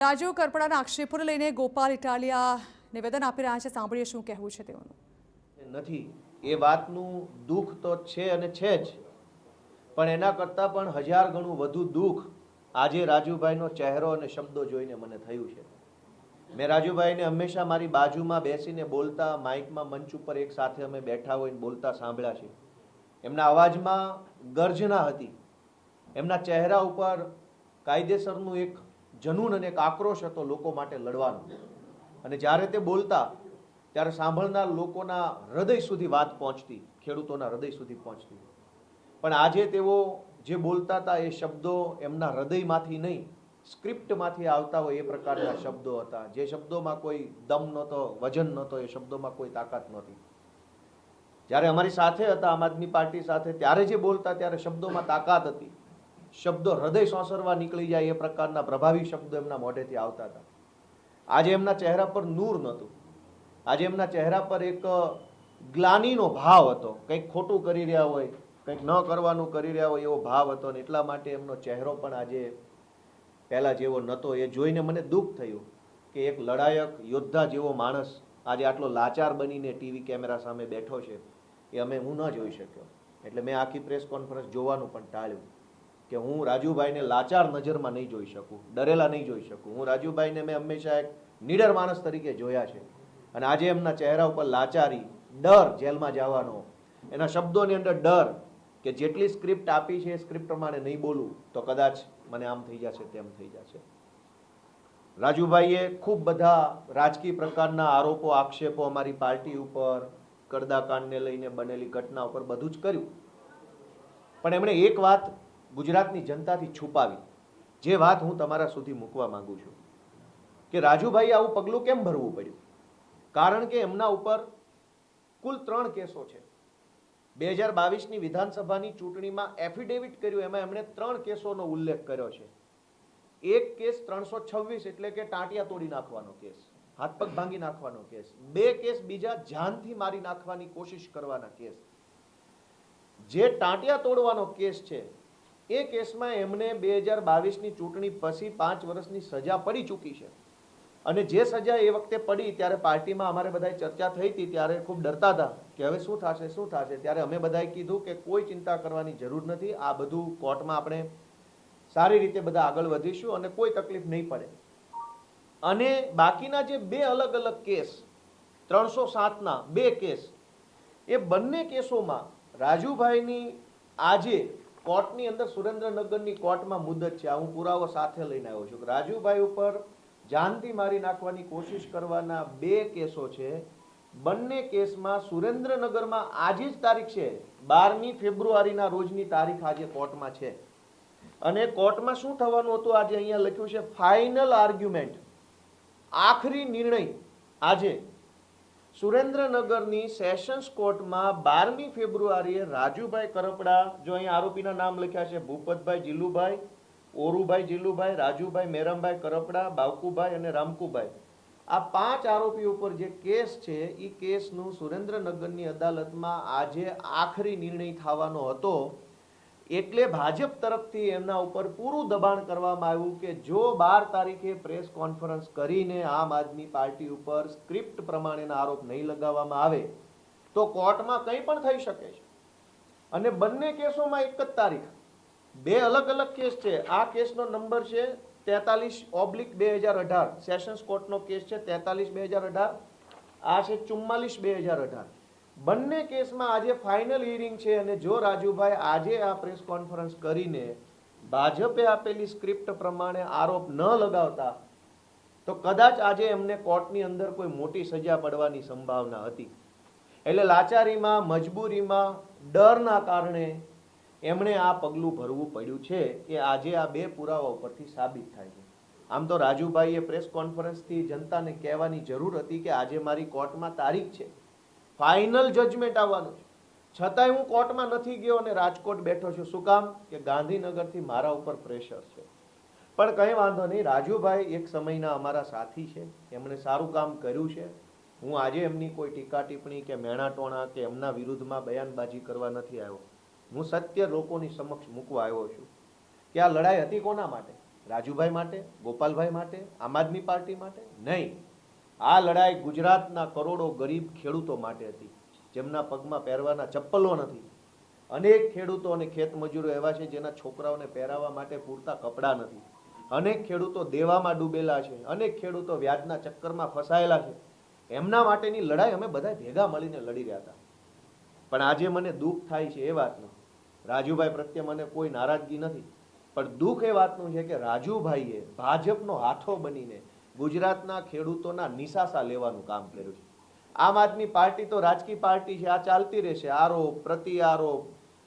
રાજીવ કરપડાના આક્ષેપોને લઈને ગોપાલ ઇટાલિયા નિવેદન આપી રહ્યા છે. સાંભળીએ શું કહેવું છે તેઓનું. નથી એ વાતનું દુઃખ તો છે અને છે જ, પણ એના કરતાં પણ 1000 ગણું વધુ દુઃખ આજે રાજુભાઈનો ચહેરો અને શબ્દો જોઈને મને થયું છે. મેં રાજુભાઈને હંમેશા મારી બાજુમાં બેસીને બોલતા, માઇકમાં મંચ ઉપર એક સાથે અમે બેઠા હોઈને બોલતા સાંભળ્યા છે. એમના અવાજમાં ગર્જના હતી, એમના ચહેરા ઉપર કાયદેસરનું એક જનૂન અને એક આક્રોશ હતો લોકો માટે લડવાનો. અને જ્યારે તે બોલતા ત્યારે સાંભળનાર લોકોના હૃદય સુધી વાત પહોંચતી, ખેડૂતોના હૃદય સુધી પહોંચતી. પણ આજે તેઓ જે બોલતા હતા એ શબ્દો એમના હૃદયમાંથી નહીં, સ્ક્રિપ્ટમાંથી આવતા હોય એ પ્રકારના શબ્દો હતા. જે શબ્દોમાં કોઈ દમ નહોતો, વજન નહોતો, એ શબ્દોમાં કોઈ તાકાત નહોતી. જ્યારે અમારી સાથે હતા, આમ આદમી પાર્ટી સાથે, ત્યારે જે બોલતા ત્યારે શબ્દોમાં તાકાત હતી. શબ્દો હૃદય સોંસરવા નીકળી જાય એ પ્રકારના પ્રભાવી શબ્દો એમના મોઢેથી આવતા હતા. આજે એમના ચહેરા પર નૂર નહોતું. આજે એમના ચહેરા પર એક ગ્લાનીનો ભાવ હતો. કંઈક ખોટું કરી રહ્યા હોય, કંઈક ન કરવાનું કરી રહ્યા હોય એવો ભાવ હતો. અને એટલા માટે એમનો ચહેરો પણ આજે પહેલા જેવો નહોતો. એ જોઈને મને દુઃખ થયું કે એક લડાયક યોદ્ધા જેવો માણસ આજે આટલો લાચાર બનીને ટીવી કેમેરા સામે બેઠો છે, એ હું ન જોઈ શક્યો. એટલે મેં આખી પ્રેસ કોન્ફરન્સ જોવાનું પણ ટાળ્યું કે હું રાજુભાઈને લાચાર નજરમાં નહીં જોઈ શકું, ડરેલા નહીં જોઈ શકું. હું રાજુભાઈને મેં હંમેશા એક નીડર માણસ તરીકે જોયા છે. અને આજે એમના ચહેરા ઉપર લાચારી, ડર જેલમાં જવાનો, એના શબ્દોની અંદર ડર કે જેટલી સ્ક્રિપ્ટ આપી છે એ સ્ક્રિપ્ટ પ્રમાણે નહીં બોલું તો કદાચ મને આમ થઈ જશે, તેમ થઈ જશે. રાજુભાઈએ ખૂબ બધા રાજકીય પ્રકારના આરોપો, આક્ષેપો અમારી પાર્ટી ઉપર, કડદાકાંડને લઈને બનેલી ઘટના ઉપર બધું જ કર્યું. પણ એમણે એક વાત ગુજરાતની જનતાથી છુપાવી, જે વાત હું તમારા સુધી મૂકવા માંગુ છું કે રાજુભાઈ આવું પગલું કેમ ભરવું પડ્યું. કારણ કે એમના ઉપર કુલ 3 કેસો છે. 2022ની વિધાનસભાની ચૂંટણીમાં એફિડેવિટ કર્યું, એમાં એમણે 3 કેસોનો ઉલ્લેખ કર્યો છે. એક કેસ 326 એટલે કે ટાંટિયા તોડી નાખવાનો કેસ, હાથ પગ ભાંગી નાખવાનો કેસ. 2 કેસ બીજા જાનથી મારી નાખવાની કોશિશ કરવાના કેસ. જે ટાંટિયા તોડવાનો કેસ છે એ કેસમાં એમને 2022ની ચૂંટણી પછી 5 વર્ષની સજા પડી ચૂકી છે. અને જે સજા એ વખતે પડી ત્યારે પાર્ટીમાં અમારે બધાએ ચર્ચા થઈ હતી, ત્યારે ખૂબ ડરતા હતા કે હવે શું થશે શું થશે. ત્યારે અમે બધાએ કીધું કે કોઈ ચિંતા કરવાની જરૂર નથી, આ બધું કોર્ટમાં આપણે સારી રીતે બધા આગળ વધીશું અને કોઈ તકલીફ નહીં પડે. અને બાકીના જે 2 અલગ અલગ કેસ, 307ના 2 કેસ, એ બંને કેસોમાં રાજુભાઈની આજે કોર્ટની અંદર, સુરેન્દ્રનગરની કોર્ટમાં મુદત છે. હું પુરાવો સાથે લઈને આવ્યો છું. રાજુભાઈ ઉપર જાનથી મારી નાખવાની કોશિશ કરવાના 2 કેસો છે. બંને કેસમાં સુરેન્દ્રનગરમાં આજે જ તારીખ છે, 12મી ફેબ્રુઆરીના રોજની તારીખ આજે કોર્ટમાં છે. અને કોર્ટમાં શું થવાનું હતું આજે અહીંયા લખ્યું છે, ફાઇનલ આર્ગ્યુમેન્ટ, આખરી નિર્ણય આજે સુરેન્દ્રનગરની સેશન્સ કોર્ટમાં 12મી ફેબ્રુઆરીએ રાજુભાઈ કરપડા, જો અહીંયા આરોપીના નામ લખ્યા છે, ભૂપતભાઈ જીલુભાઈ, ઓરુભાઈ જીલુભાઈ, રાજુભાઈ મેરમભાઈ કરપડા, બાવકુભાઈ અને રામકુભાઈ, આ 5 આરોપી ઉપર જે કેસ છે એ કેસનું સુરેન્દ્રનગરની અદાલતમાં આજે આખરી નિર્ણય થવાનો હતો. એટલે ભાજપ તરફથી એમના ઉપર પૂરું દબાણ કરવામાં આવ્યું કે જો 12 તારીખે પ્રેસ કોન્ફરન્સ કરીને આમ આદમી પાર્ટી ઉપર સ્ક્રિપ્ટ પ્રમાણેના આરોપ નહીં લગાવવામાં આવે તો કોર્ટમાં કંઈ પણ થઈ શકે છે. અને બંને કેસોમાં એક જ તારીખ, 2 અલગ અલગ કેસ છે. આ કેસનો નંબર છે 43/2018, સેશન્સ કોર્ટનો કેસ છે 43/2018, આ છે 44/2018. બંને કેસમાં આજે ફાઇનલ હિયરિંગ છે. અને જો રાજુભાઈ આજે આ પ્રેસ કોન્ફરન્સ કરીને ભાજપે આપેલી સ્ક્રિપ્ટ પ્રમાણે આરોપ ન લગાવતા તો કદાચ આજે એમને કોર્ટની અંદર કોઈ મોટી સજા પડવાની સંભાવના હતી. એટલે લાચારીમાં, મજબૂરીમાં, ડરના કારણે એમણે આ પગલું ભરવું પડ્યું છે. એ આજે આ 2 પુરાવા ઉપરથી સાબિત થાય છે. આમ તો રાજુભાઈએ પ્રેસ કોન્ફરન્સથી જનતાને કહેવાની જરૂર હતી કે આજે મારી કોર્ટમાં તારીખ છે, ફાઇનલ જજમેન્ટ આવવાનું છે, છતાંય હું કોર્ટમાં નથી ગયો અને રાજકોટ બેઠો છું. શું કામ? કે ગાંધીનગરથી મારા ઉપર પ્રેશર છે. પણ કંઈ વાંધો નહીં, રાજુભાઈ એક સમયના અમારા સાથી છે, એમણે સારું કામ કર્યું છે. હું આજે એમની કોઈ ટીકા ટિપ્પણી કે મેણાટોણા કે એમના વિરુદ્ધમાં બયાનબાજી કરવા નથી આવ્યો. હું સત્ય લોકોની સમક્ષ મૂકવા આવ્યો છું કે આ લડાઈ હતી કોના માટે. રાજુભાઈ માટે, ગોપાલભાઈ માટે, આમ આદમી પાર્ટી માટે નહીં. આ લડાઈ ગુજરાતના કરોડો ગરીબ ખેડૂતો માટે હતી, જેમના પગમાં પહેરવાના ચપ્પલો નથી. અનેક ખેડૂતો અને ખેતમજૂરો એવા છે જેના છોકરાઓને પહેરાવવા માટે પૂરતા કપડાં નથી. અનેક ખેડૂતો દેવામાં ડૂબેલા છે, અનેક ખેડૂતો વ્યાજના ચક્કરમાં ફસાયેલા છે. એમના માટેની લડાઈ અમે બધા ભેગા મળીને લડી રહ્યા હતા. પણ આજે મને દુઃખ થાય છે એ વાતનું, રાજુભાઈ પ્રત્યે મને કોઈ નારાજગી નથી, પણ દુઃખ એ વાતનું છે કે રાજુભાઈએ ભાજપનો હાથો બનીને ગુજરાતના ખેડૂતોના નિશાસા લેવાનું કામ કર્યું છે. આમ આદમી પાર્ટી તો રાજકીય પાર્ટી છે, આ ચાલતી રહેશે, આરોપ પ્રતિ આરોપ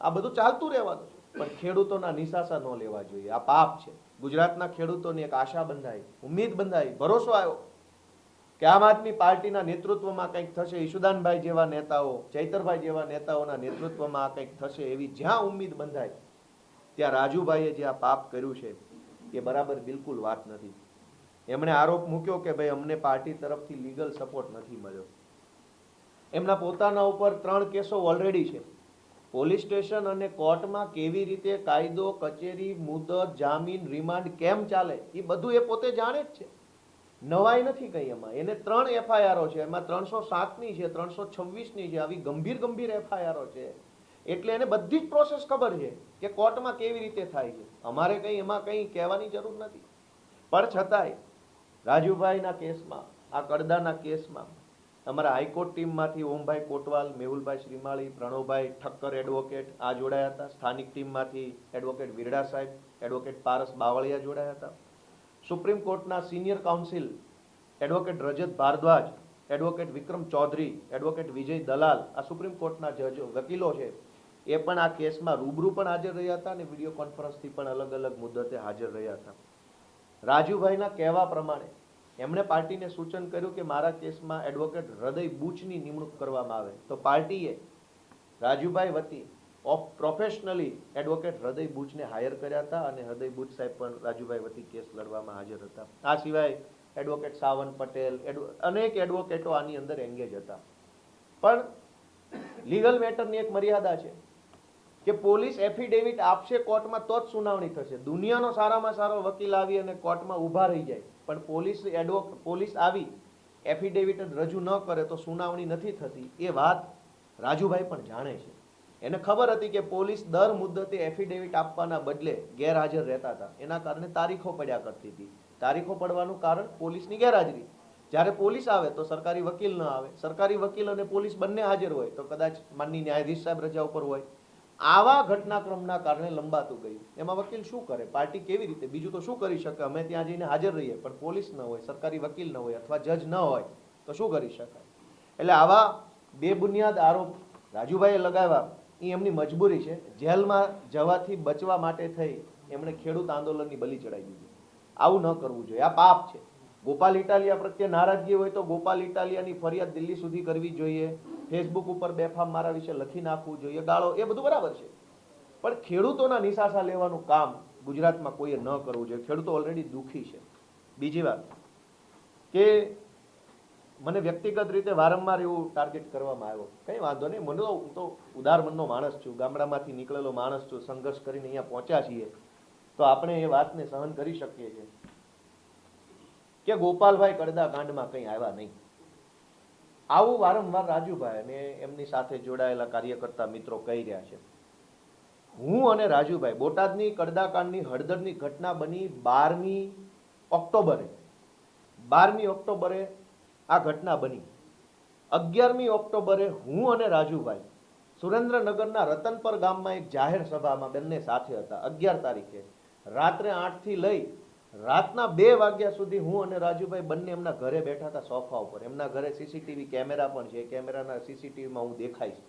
આ બધું ચાલતું રહેવાનું છે, પણ ખેડૂતોના નિશાસા ન લેવા જોઈએ. આ પાપ છે. ગુજરાતના ખેડૂતોની એક આશા બંધાઈ, ઉમ્મીદ બંધાઈ, ભરોસો આવ્યો કે આમ આદમી પાર્ટીના નેતૃત્વમાં કંઈક થશે, ઈશુદાનભાઈ જેવા નેતાઓ, ચૈતરભાઈ જેવા નેતાઓના નેતૃત્વમાં આ કંઈક થશે, એવી જ્યાં ઉમ્મીદ બંધાય ત્યાં રાજુભાઈએ જે આ પાપ કર્યું છે એ બરાબર બિલકુલ વાત નથી. એમણે આરોપ મૂક્યો કે ભાઈ અમને પાર્ટી તરફથી લીગલ સપોર્ટ નથી મળ્યો. એમના પોતાના ઉપર 3 કેસો ઓલરેડી છે. પોલીસ સ્ટેશન અને કોર્ટમાં કેવી રીતે કાયદો, કચેરી, મુદત, જામીન, રિમાન્ડ કેમ ચાલે એ બધું એ પોતે જાણે જ છે. નવાઈ નથી કઈ એમાં. એને 3 એફઆઈઆરો છે, એમાં 307ની છે, 326ની છે, આવી ગંભીર એફઆઈઆરો છે. એટલે એને બધી જ પ્રોસેસ ખબર છે કે કોર્ટમાં કેવી રીતે થાય છે. અમારે કઈ એમાં કઈ કહેવાની જરૂર નથી. પણ છતાંય રાજુભાઈના કેસમાં, આ કડદાના કેસમાં અમારા હાઈકોર્ટ ટીમમાંથી ઓમભાઈ કોટવાલ, મેહુલભાઈ શ્રીમાળી, પ્રણવભાઈ ઠક્કર એડવોકેટ આ જોડાયા હતા. સ્થાનિક ટીમમાંથી એડવોકેટ વિરડા સાહેબ, એડવોકેટ પારસ બાવળિયા જોડાયા હતા. સુપ્રીમ કોર્ટના સિનિયર કાઉન્સિલ એડવોકેટ રજત ભારદ્વાજ, એડવોકેટ વિક્રમ ચૌધરી, એડવોકેટ વિજય દલાલ, આ સુપ્રીમ કોર્ટના જજો વકીલો છે, એ પણ આ કેસમાં રૂબરૂ પણ હાજર રહ્યા હતા અને વિડીયો કોન્ફરન્સથી પણ અલગ અલગ મુદ્દતે હાજર રહ્યા હતા. રાજુભાઈના કહેવા પ્રમાણે એમણે પાર્ટીને સૂચન કર્યું કે મારા કેસમાં એડવોકેટ હૃદય બુચની નિમણૂક કરવામાં આવે, તો પાર્ટીએ રાજુભાઈ વતી પ્રોફેશનલી એડવોકેટ હૃદય બુચને હાયર કર્યા હતા અને હૃદય બુચ સાહેબ પણ રાજુભાઈ વતી કેસ લડવામાં હાજર હતા. આ સિવાય એડવોકેટ સાવન પટેલ, અનેક એડવોકેટો આની અંદર એંગેજ હતા. પણ લીગલ મેટરની એક મર્યાદા છે કે પોલીસ એફિડેવિટ આપશે કોર્ટમાં તો જ સુનાવણી થશે. દુનિયાનો સારામાં સારો વકીલ આવી અને કોર્ટમાં ઊભા રહી જાય, પણ પોલીસ આવી એફિડેવિટ રજૂ ન કરે તો સુનાવણી નથી થતી. એ વાત રાજુભાઈ પણ જાણે છે. એને ખબર હતી કે પોલીસ દર મુદ્દતે એફિડેવિટ આપવાના બદલે ગેરહાજર રહેતા હતા, એના કારણે તારીખો પડ્યા કરતી હતી. તારીખો પડવાનું કારણ પોલીસની ગેરહાજરી. જ્યારે પોલીસ આવે તો સરકારી વકીલ ન આવે, સરકારી વકીલ અને પોલીસ બંને હાજર હોય તો કદાચ માનનીય ન્યાયાધીશ સાહેબ રજા ઉપર હોય. આવા ઘટનાક્રમના કારણે લંબાતું ગયું. એમાં વકીલ શું કરે, પાર્ટી કેવી રીતે, બીજું તો શું કરી શકે? અમે ત્યાં જઈને હાજર રહીએ પણ પોલીસ ન હોય, સરકારી વકીલ ન હોય અથવા જજ ન હોય તો શું કરી શકાય? એટલે આવા બેબુનિયાદ આરોપ રાજુભાઈએ લગાવ્યા એ એમની મજબૂરી છે. જેલમાં જવાથી બચવા માટે થઈ એમણે ખેડૂત આંદોલનની બલી ચડાવી દીધી. આવું ન કરવું જોઈએ, આ પાપ છે. ગોપાલ ઇટાલિયા પ્રત્યે નારાજગી હોય તો ગોપાલ ઇટાલિયાની ફરિયાદ દિલ્હી સુધી કરવી જોઈએ, ફેસબુક ઉપર બેફામ મારા વિશે લખી નાખવું જોઈએ, ગાળો, એ બધું બરાબર છે. પણ ખેડૂતોના નિશાસા લેવાનું કામ ગુજરાતમાં કોઈએ ન કરવું જોઈએ. ખેડૂતો ઓલરેડી દુઃખી છે. બીજી વાત કે મને વ્યક્તિગત રીતે વારંવાર એવું ટાર્ગેટ કરવામાં આવ્યો. કંઈ વાંધો નહીં, મને હું તો ઉદાર મનનો માણસ છું, ગામડામાંથી નીકળેલો માણસ છું, સંઘર્ષ કરીને અહીંયા પહોંચ્યા છીએ તો આપણે એ વાતને સહન કરી શકીએ છીએ કે ગોપાલભાઈ કડદા કાંડમાં કંઈ આવ્યા નહીં. આવું વારંવાર રાજુભાઈ અને એમની સાથે જોડાયેલા કાર્યકર્તા મિત્રો કહી રહ્યા છે. હું અને રાજુભાઈ બોટાદની કડદાકાંડની હળદરની ઘટના બની 12મી ઓક્ટોબરે આ ઘટના બની. 11મી ઓક્ટોબરે હું અને રાજુભાઈ સુરેન્દ્રનગરના રતનપર ગામમાં એક જાહેર સભામાં બંને સાથે હતા. 11 તારીખે રાત્રે 8 થી લઈ રાતના 2 વાગ્યા સુધી હું અને રાજુભાઈ બંને એમના ઘરે બેઠા હતા, સોફા ઉપર. એમના ઘરે સીસીટીવી કેમેરા પણ છે, કેમેરાના સીસીટીવીમાં હું દેખાઈશ.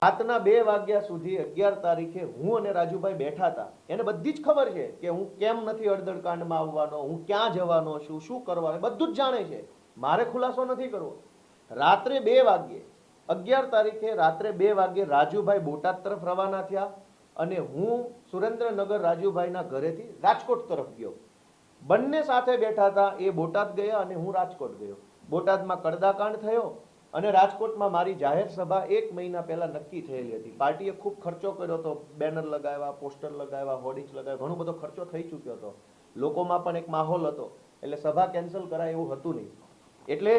રાતના 2 વાગ્યા સુધી 11 તારીખે હું અને રાજુભાઈ બેઠા હતા. એને બધી જ ખબર છે કે હું કેમ નથી હળદરકાંડમાં આવવાનો, હું ક્યાં જવાનો છું, શું કરવાનું, બધું જ જાણે છે. મારે ખુલાસો નથી કરવો. રાત્રે 2 વાગ્યે 11 તારીખે રાત્રે 2 વાગ્યે રાજુભાઈ બોટાદ તરફ રવાના થયા અને હું સુરેન્દ્રનગર રાજુભાઈના ઘરેથી રાજકોટ તરફ ગયો. બંને સાથે બેઠા હતા. એ બોટાદ ગયા અને હું રાજકોટ ગયો. બોટાદમાં કડદાકાંડ થયો અને રાજકોટમાં મારી જાહેર સભા 1 મહિના પહેલા નક્કી થયેલી હતી. પાર્ટીએ ખૂબ ખર્ચો કર્યો હતો, બેનર લગાવ્યા, પોસ્ટર લગાવ્યા, હોર્ડિંગ્સ લગાવ્યા, ઘણો બધો ખર્ચો થઈ ચૂક્યો હતો, લોકોમાં પણ એક માહોલ હતો, એટલે સભા કેન્સલ કરાય એવું હતું નહીં. એટલે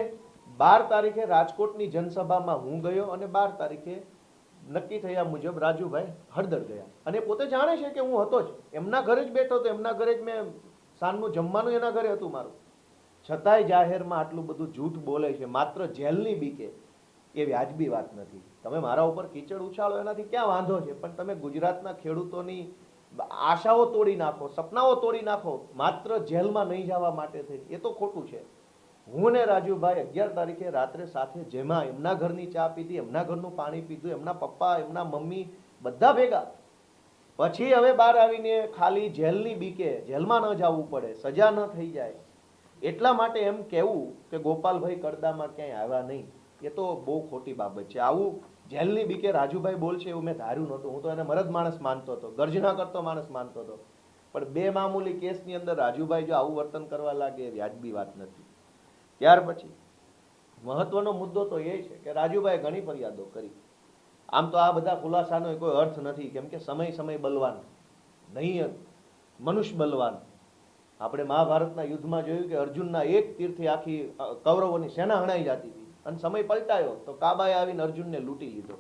12 તારીખે રાજકોટની જનસભામાં હું ગયો અને 12 તારીખે નક્કી થયા મુજબ રાજુભાઈ હળદર ગયા, અને પોતે જાણે છે કે હું હતો જ, એમના ઘરે જ બેઠો હતો, એમના ઘરે જ મેં સાંજનું જમવાનું એના ઘરે હતું મારું, છતાંય જાહેરમાં આટલું બધું જૂઠ બોલે છે માત્ર જેલની બીકે. એ વ્યાજબી વાત નથી. તમે મારા ઉપર કીચડ ઉછાળો એનાથી ક્યાં વાંધો છે, પણ તમે ગુજરાતના ખેડૂતોની આશાઓ તોડી નાખો, સપનાઓ તોડી નાખો માત્ર જેલમાં નહીં જવા માટે થઈ, એ તો ખોટું છે. હું ને રાજુભાઈ 11 તારીખે રાત્રે સાથે જેમાં એમના ઘરની ચા પીધી, એમના ઘરનું પાણી પીધું, એમના પપ્પા, એમના મમ્મી બધા ભેગા. પછી હવે બહાર આવીને ખાલી જેલની બીકે, જેલમાં ન જવું પડે, સજા ન થઈ જાય એટલા માટે એમ કહેવું કે ગોપાલભાઈ કડદામાં ક્યાંય આવ્યા નહીં, એ તો બહુ ખોટી બાબત છે. આવું જેલની બીકે રાજુભાઈ બોલશે એવું મેં ધાર્યું નહોતું. હું તો એને મરદ માણસ માનતો હતો, ગર્જના કરતો માણસ માનતો હતો, પણ બે મામૂલી કેસની અંદર રાજુભાઈ જો આવું વર્તન કરવા લાગે એ વ્યાજબી વાત નથી. ત્યાર પછી મહત્વનો મુદ્દો તો એ છે કે રાજુભાઈ ઘણી ફરિયાદો કરી. આમ તો આ બધા ખુલાસાનો કોઈ અર્થ નથી, કેમ કે સમય બલવાન નહીં, મનુષ્ય બલવાન. આપણે મહાભારતના યુદ્ધમાં જોયું કે અર્જુનના એક તીરથી આખી કૌરવોની સેના હણાઈ જતી હતી, અને સમય પલટાયો તો કાબાએ આવીને અર્જુનને લૂંટી લીધો.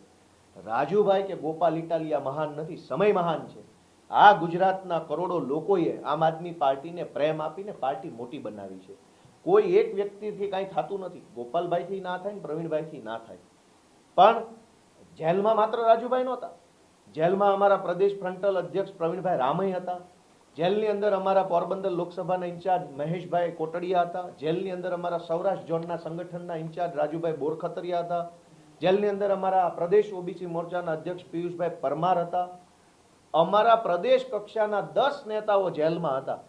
રાજુભાઈ કે ગોપાલ ઇટાલિયા મહાન નથી, સમય મહાન છે. આ ગુજરાતના કરોડો લોકોએ આમ આદમી પાર્ટીને પ્રેમ આપીને પાર્ટી મોટી બનાવી છે. કોઈ એક વ્યક્તિથી કાંઈ થતું નથી, ગોપાલભાઈથી ના થાય, પ્રવીણભાઈથી ના થાય. પણ જેલમાં માત્ર રાજુભાઈ નહોતા, જેલમાં અમારા પ્રદેશ ફ્રન્ટલ અધ્યક્ષ પ્રવીણભાઈ રામય હતા, જેલની અંદર અમારા પોરબંદર લોકસભાના ઇન્ચાર્જ મહેશભાઈ કોટડિયા હતા, જેલની અંદર અમારા સૌરાષ્ટ્ર ઝોનના સંગઠનના ઇન્ચાર્જ રાજુભાઈ બોરખતરિયા હતા, જેલની અંદર અમારા પ્રદેશ ઓબીસી મોરચાના અધ્યક્ષ પિયુષભાઈ પરમાર હતા. અમારા પ્રદેશ કક્ષાના 10 નેતાઓ જેલમાં હતા.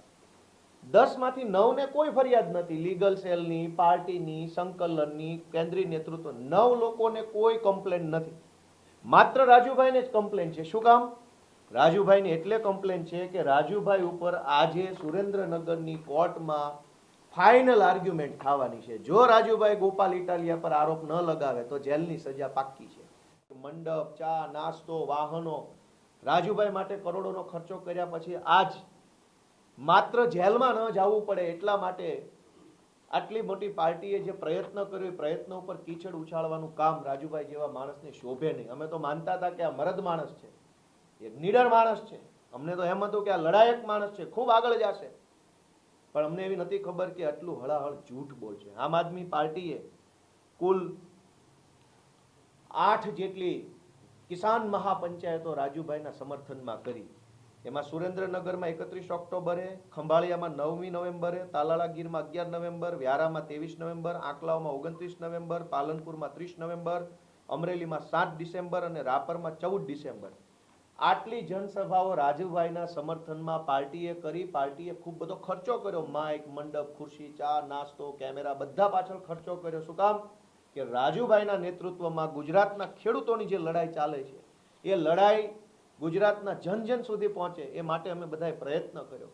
10 માંથી 9 ને કોઈ ફરિયાદ નથી, લીગલ સેલની, પાર્ટીની, સંકલનની, કેન્દ્રીય નેતૃત્વ, 9 લોકોને કોઈ કમ્પ્લેન નથી. માત્ર રાજુભાઈને જ કમ્પ્લેન છે. શું કામ? રાજુભાઈને એટલે કમ્પ્લેન છે કે રાજુભાઈ ઉપર આજે સુરેન્દ્રનગરની કોર્ટમાં ફાઇનલ આર્ગ્યુમેન્ટ થવાની છે. જો રાજુભાઈ ગોપાલ ઇટાલિયા પર આરોપ ન લગાવે તો જેલની સજા પાક્કી છે. મંડપ, ચા, નાસ્તો, વાહનો, રાજુભાઈ માટે કરોડોનો ખર્ચો કર્યા પછી આજ માત્ર જેલમાં ન જવું પડે એટલા માટે આટલી મોટી પાર્ટીએ જે પ્રયત્ન કર્યો એ પ્રયત્ન ઉપર કીચડ ઉછાળવાનું કામ રાજુભાઈ જેવા માણસને શોભે નહીં. અમે તો માનતા હતા કે આ મરદ માણસ છે, એક નીડર માણસ છે, અમને તો એમ હતું કે આ લડાયક માણસ છે, ખૂબ આગળ જશે, પણ અમને એવી નથી ખબર કે આટલું હળાહળ જૂઠ બોલશે. આમ આદમી પાર્ટીએ કુલ 8 જેટલી કિસાન મહાપંચાયતો રાજુભાઈના સમર્થનમાં કરી. એમાં સુરેન્દ્રનગરમાં 31 ઓક્ટોબરે, ખંભાળિયામાં 9મી નવેમ્બરે, તાલાળા ગીરમાં 11 નવેમ્બર, વ્યારામાં 23 નવેમ્બર, આંકલાવમાં 29 નવેમ્બર, પાલનપુરમાં 30 નવેમ્બર, અમરેલીમાં 7 ડિસેમ્બર અને રાપરમાં 14 ડિસેમ્બર. આટલી જનસભાઓ રાજુભાઈના સમર્થનમાં પાર્ટીએ કરી. પાર્ટીએ ખૂબ બધો ખર્ચો કર્યો, માઇક, મંડપ, ખુરશી, ચા, નાસ્તો, કેમેરા, બધા પાછળ ખર્ચો કર્યો. શું કામ? કે રાજુભાઈના નેતૃત્વમાં ગુજરાતના ખેડૂતોની જે લડાઈ ચાલે છે એ લડાઈ ગુજરાતના જન સુધી પહોંચે એ માટે અમે બધાએ પ્રયત્ન કર્યો.